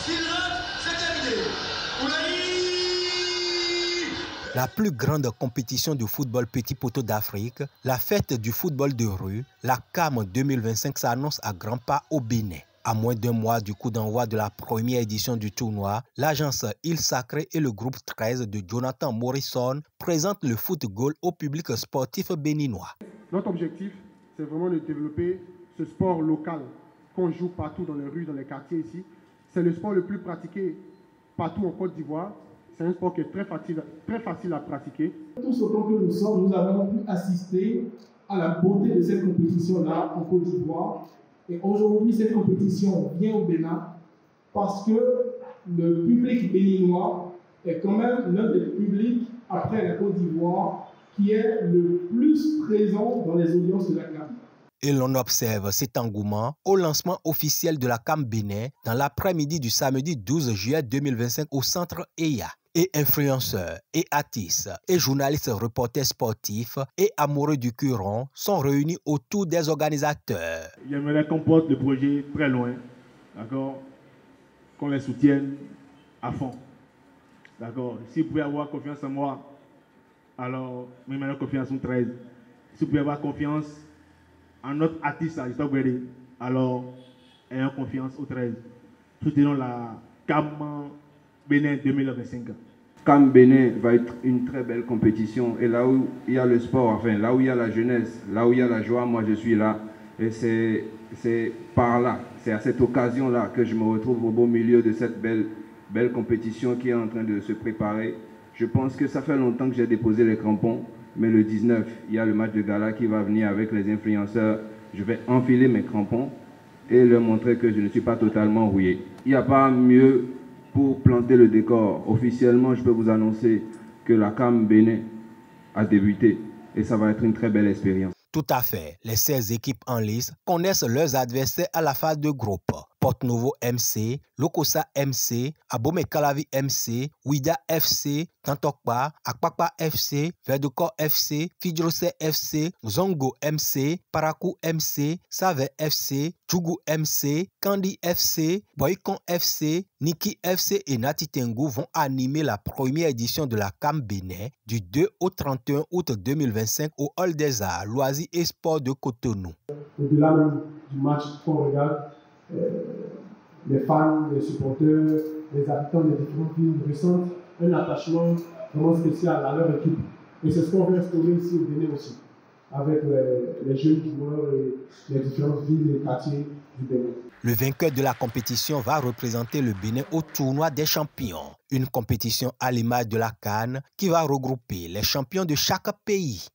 S'il rate, c'est terminé. La plus grande compétition de football petit poteau d'Afrique, la fête du football de rue, la CAM 2025 s'annonce à grands pas au Bénin. À moins d'un mois du coup d'envoi de la première édition du tournoi, l'agence Île Sacrée et le groupe 13 de Jonathan Morrison présentent le football au public sportif béninois. Notre objectif, c'est vraiment de développer ce sport local qu'on joue partout dans les rues, dans les quartiers ici. C'est le sport le plus pratiqué partout en Côte d'Ivoire. C'est un sport qui est très facile à pratiquer. Tout ce que nous sommes, nous avons pu assister à la beauté de cette compétition-là en Côte d'Ivoire. Et aujourd'hui, cette compétition vient au Bénin parce que le public béninois est quand même l'un des publics, après la Côte d'Ivoire, qui est le plus présent dans les audiences de la CAM. Et l'on observe cet engouement au lancement officiel de la CAM Bénin dans l'après-midi du samedi 12 juillet 2025 au centre EIA. Et influenceurs, et artistes, et journalistes reporters sportifs, et amoureux du Curon sont réunis autour des organisateurs. J'aimerais qu'on porte le projet très loin, d'accord, qu'on les soutienne à fond, d'accord. Si vous pouvez avoir confiance en moi, alors, mais maintenant confiance en 13. Si vous pouvez avoir confiance en notre artiste, alors, ayons confiance au 13. Soutenons la CAM Bénin 2025. CAM Bénin va être une très belle compétition. Et là où il y a le sport, enfin, là où il y a la jeunesse, là où il y a la joie, moi je suis là. Et c'est par là, c'est à cette occasion-là que je me retrouve au beau milieu de cette belle compétition qui est en train de se préparer. Je pense que ça fait longtemps que j'ai déposé les crampons, mais le 19, il y a le match de gala qui va venir avec les influenceurs. Je vais enfiler mes crampons et leur montrer que je ne suis pas totalement rouillé. Il n'y a pas mieux pour planter le décor. Officiellement, je peux vous annoncer que la CAM Bénin a débuté et ça va être une très belle expérience. Tout à fait. Les 16 équipes en lice connaissent leurs adversaires à la phase de groupe. Porto Novo MC, Lokosa MC, Abomey Calavi MC, Ouida FC, Tantokpa, Akpakpa FC, Verdukor FC, Fidjrose FC, Zongo MC, Parakou MC, Save FC, Djougou MC, Kandi FC, Boykon FC, Niki FC et Natitengu vont animer la première édition de la CAM Bénin du 2 au 31 août 2025 au Hall des Arts, Loisirs et Sports de Cotonou. Au-delà du match qu'on regarde, les fans, les supporters, les habitants des différentes villes ressentent un attachement vraiment spécial à leur équipe. Et c'est ce qu'on veut instaurer ici au Bénin aussi, avec les jeunes joueurs et les différentes villes et quartiers du Bénin. Le vainqueur de la compétition va représenter le Bénin au tournoi des champions, une compétition à l'image de la CAN qui va regrouper les champions de chaque pays.